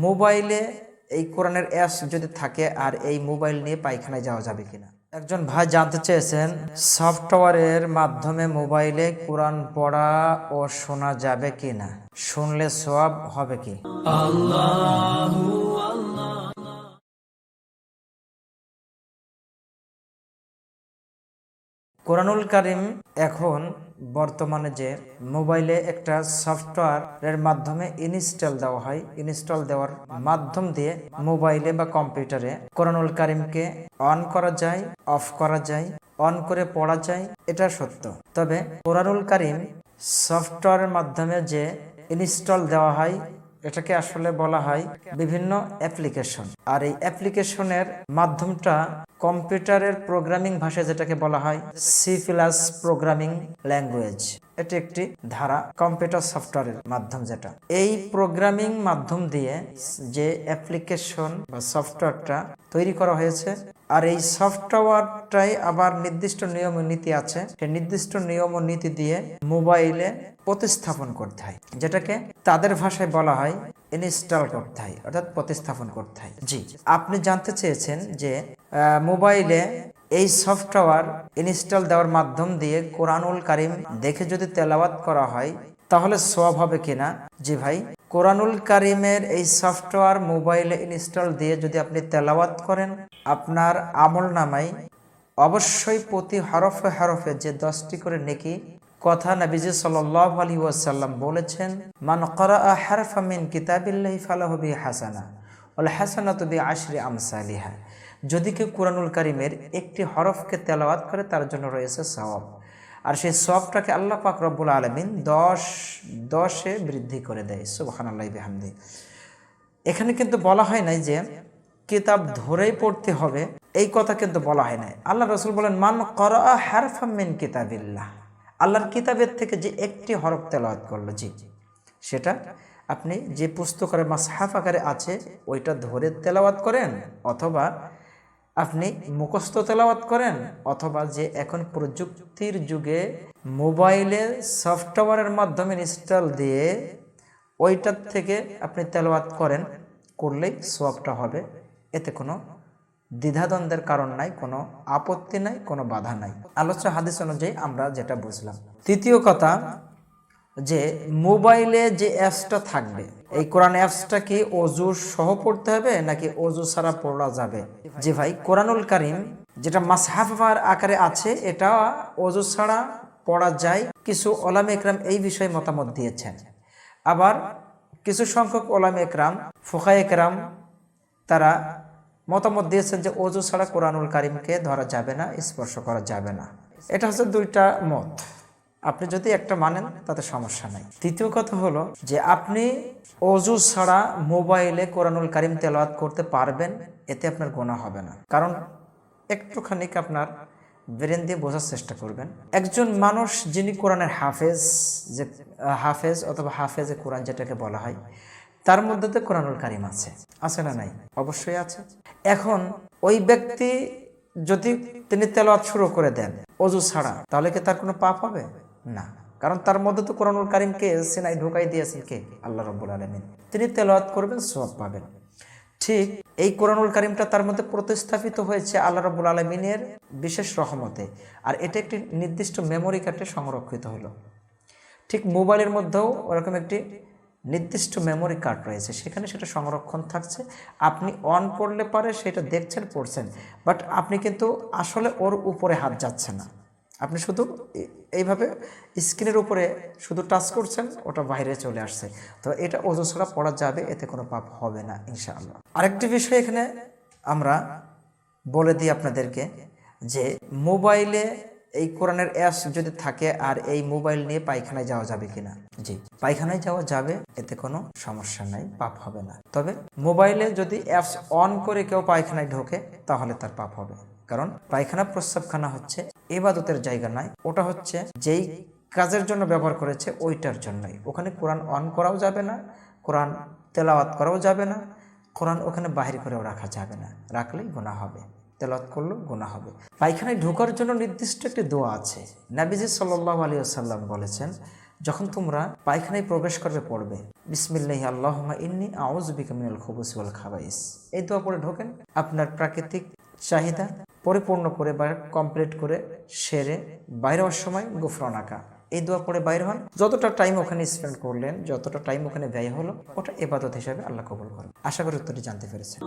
মোবাইলে এই কোরআনের অ্যাপস যদি থাকে আর এই মোবাইল নিয়ে পায়খানায় যাওয়া যাবে কিনা। একজন ভাই জানতে চেয়েছেন সফটওয়্যারের মাধ্যমে মোবাইলে কোরআন পড়া ও শোনা যাবে কিনা, শুনলে সওয়াব হবে কি? কোরআনুল কারীম এখন বর্তমানে যে মোবাইলে একটা সফটওয়্যারের মাধ্যমে ইনস্টল দেওয়া হয়, ইনস্টল দেওয়ার মাধ্যম দিয়ে মোবাইলে বা কম্পিউটারে কোরআনুল কারীমকে অন করা যায়, অফ করা যায়, অন করে পড়া যায়, এটা সত্য। তবে কোরআনুল কারীম সফটওয়্যারের মাধ্যমে যে ইনস্টল দেওয়া হয় এটাকে আসলে বলা হয় বিভিন্ন অ্যাপ্লিকেশন। আর এই অ্যাপ্লিকেশনের মাধ্যমটা কম্পিউটারের প্রোগ্রামিং ভাষা যেটাকে বলা হয় সি প্লাস প্রোগ্রামিং ল্যাঙ্গুয়েজ, এটি একটি ধারা কম্পিউটার সফটওয়্যারের মাধ্যম। যেটা এই প্রোগ্রামিং মাধ্যম দিয়ে যে অ্যাপ্লিকেশন বা সফটওয়্যারটা তৈরি করা হয়েছে, আর এই সফটওয়্যারটাই আবার নির্দিষ্ট নিয়ম ও নীতি আছে, সেই নির্দিষ্ট নিয়ম ও নীতি দিয়ে মোবাইলে প্রতিস্থাপন করতে হয়, যেটাকে তাদের ভাষায় বলা হয় ইনস্টল করতে হয়, অর্থাৎ প্রতিস্থাপন করতে হয়। জি, আপনি জানতে চেয়েছেন যে মোবাইলে এই সফটওয়্যার ইনস্টল দেওয়ার মাধ্যম দিয়ে কোরআনুল কারীম দেখে যদি তেলাওয়াত করা হয় তাহলে সওয়াব হবে কিনা। জি ভাই, কোরআনুল কারীমের এই সফটওয়্যার মোবাইলে ইনস্টল দিয়ে যদি আপনি তেলাওয়াত করেন, আপনার আমলনামায় অবশ্যই প্রতি হরফে হরফে যে 10টি করে নেকি কথা নবীজি সাল্লাল্লাহু আলাইহি ওয়াসাল্লাম বলেছেন, মান ক্বারাআ হারফাম মিন কিতাবিল্লাহি ফালাহু বিহি হাসানাহ ওয়াল হাসানাতু বিআশরি আমসালিহা। যদি কেউ কোরআনুল কারীমের একটি হরফকে তেলাওয়াত করে তার জন্য রয়েছে সওয়াব, আর সেই সওয়াবটাকে আল্লাহ পাক রব্বুল আলামিন 10 বৃদ্ধি করে দেয়। সুবহানাল্লাহি বিহামদিহি। এখানে কিন্তু বলা হয় নাই যে কিতাব ধরেই পড়তে হবে, এই কথা কিন্তু বলা হয় নাই। আল্লাহ রাসূল বলেন মান ক্বারাআ হারফাম মিন কিতাবিল্লাহ, আল্লাহর কিতাবের থেকে যে একটি হরফ তেলাওয়াত করলো, জি সেটা আপনি যে পুস্তকের মাসহাফ আকারে আছে ওইটা ধরে তেলাওয়াত করেন, অথবা আপনি মুখস্থ তেলাওয়াত করেন, অথবা যে এখন প্রযুক্তির যুগে মোবাইলে সফটওয়্যারের মাধ্যমে ইনস্টল দিয়ে ওইটার থেকে আপনি তেলাওয়াত করেন, করলেই সওয়াবটা হবে। এতে কোনো দ্বিধাদ্বন্দ্বের কারণ নাই, কোনো আপত্তি নাই, কোনো বাধা নাই। আলোচ্য হাদিস অনুযায়ী আমরা যেটা বুঝলাম। তৃতীয় কথা, যে মোবাইলে যে অ্যাপসটা থাকবে এই কোরআন অ্যাপসটা কি ওযু সহ পড়তে হবে নাকি ওযু ছাড়া পড়া যাবে? জি ভাই, কোরআনুল কারীম যেটা মাসহাফার আকারে আছে এটা ওযু ছাড়া পড়া যায়। কিছু ওলামা ইকরাম এই বিষয়ে মতামত দিয়েছেন, আবার কিছু সংখ্যক ওলামা ইকরাম ফুকাহা ইকরাম তারা মতামত দিয়েছেন যে ওযু ছাড়া কোরআনুল কারীমকে ধরা যাবে না, স্পর্শ করা যাবে না। এটা হচ্ছে দুইটা মত, আপনি যদি একটা মানেন তাতে সমস্যা নাই। তৃতীয় কথা হলো যে আপনি ওযু ছাড়া মোবাইলে কোরআনুল কারীম তেলাওয়াত করতে পারবেন, এতে আপনার গুনাহ হবে না। কারণ একটুখানি আপনার ব্রেন দিয়ে বোঝার চেষ্টা করবেন, একজন মানুষ যিনি কোরআনের হাফেজ অথবা হাফেজে কোরআন যেটাকে বলা হয়, তার মধ্যে তো কোরআনুল কারীম আছে না নাই? অবশ্যই আছে। এখন ওই ব্যক্তি যদি তিনি তেলাওয়াত শুরু করে দেন ওযু ছাড়া, তাহলে কি তার কোনো পাপ হবে? না, কারণ তার মধ্যে তো কোরআনুল কারীমকে সিনায় ঢুকাই দিয়েছেন কে? আল্লাহ রাব্বুল আলামিন। তিনি তেলাওয়াত করবেন, সওয়াব পাবেন। ঠিক এই কোরআনুল কারীমটা তার মধ্যে প্রতিস্থাপিত হয়েছে আল্লাহ রাব্বুল আলামিনের বিশেষ রহমতে, আর এটা একটি নির্দিষ্ট মেমোরি কার্ডে সংরক্ষিত হলো। ঠিক মোবাইলের মধ্যেও ওরকম একটি নির্দিষ্ট মেমোরি কার্ড রয়েছে, সেখানে সেটা সংরক্ষণ থাকছে। আপনি অন করলে পারে সেটা দেখছেন, পড়ছেন, বাট আপনি কিন্তু আসলে ওর উপরে হাত যাচ্ছে না, আপনি শুধু এইভাবে স্ক্রিনের উপরে শুধু টাচ করছেন, ওটা বাইরে চলে আসছে। তো এটা ওযু ছাড়া পড়া যাবে, এতে কোনো পাপ হবে না ইনশাআল্লাহ। আরেকটি বিষয় এখানে আমরা বলে দিই আপনাদেরকে, যে মোবাইলে এই কোরআনের অ্যাপস যদি থাকে আর এই মোবাইল নিয়ে পায়খানায় যাওয়া যাবে কিনা। জি, পায়খানায় যাওয়া যাবে, এতে কোনো সমস্যা নাই, পাপ হবে না। তবে মোবাইলে যদি অ্যাপস অন করে কেউ পায়খানায় ঢোকে তাহলে তার পাপ হবে, কারণ পায়খানা প্রস্রাবখানা হচ্ছে ইবাদতের জায়গা নয়, ওটা হচ্ছে যেই কাজের জন্য ব্যবহার করেছে ওইটার জন্যই। ওখানে কোরআন অন করাও যাবে না, কোরআন তেলাওয়াত করাও যাবে না, কোরআন ওখানে বাহির করেও রাখা যাবে না, রাখলেই গুনাহ হবে, তেলাওয়াত করলেও গুনাহ হবে। পায়খানায় ঢোকার জন্য নির্দিষ্ট একটি দোয়া আছে, নবীজি সাল্লাল্লাহু আলাইহি ওয়াসাল্লাম বলেছেন যখন তোমরা পায়খানায় প্রবেশ করবে পড়বে বিসমিল্লাহি আল্লাহুম্মা ইন্নী আউযু বিকা মিনাল খুবুসি ওয়াল খাবাইস। এই দোয়া পড়ে ঢোকেন, আপনার প্রাকৃতিক চাহিদা পরিপূর্ণ করে বা কমপ্লিট করে সেরে বাইরে হওয়ার সময় গুফরানাকা এই দোয়া পড়ে বাইরে হন। যতটা টাইম ওখানে স্পেন্ড করলেন, যতটা টাইম ওখানে ব্যয় হলো, ওটা ইবাদত হিসাবে আল্লাহ কবুল করেন। আশা করি উত্তরটি জানতে পেরেছেন।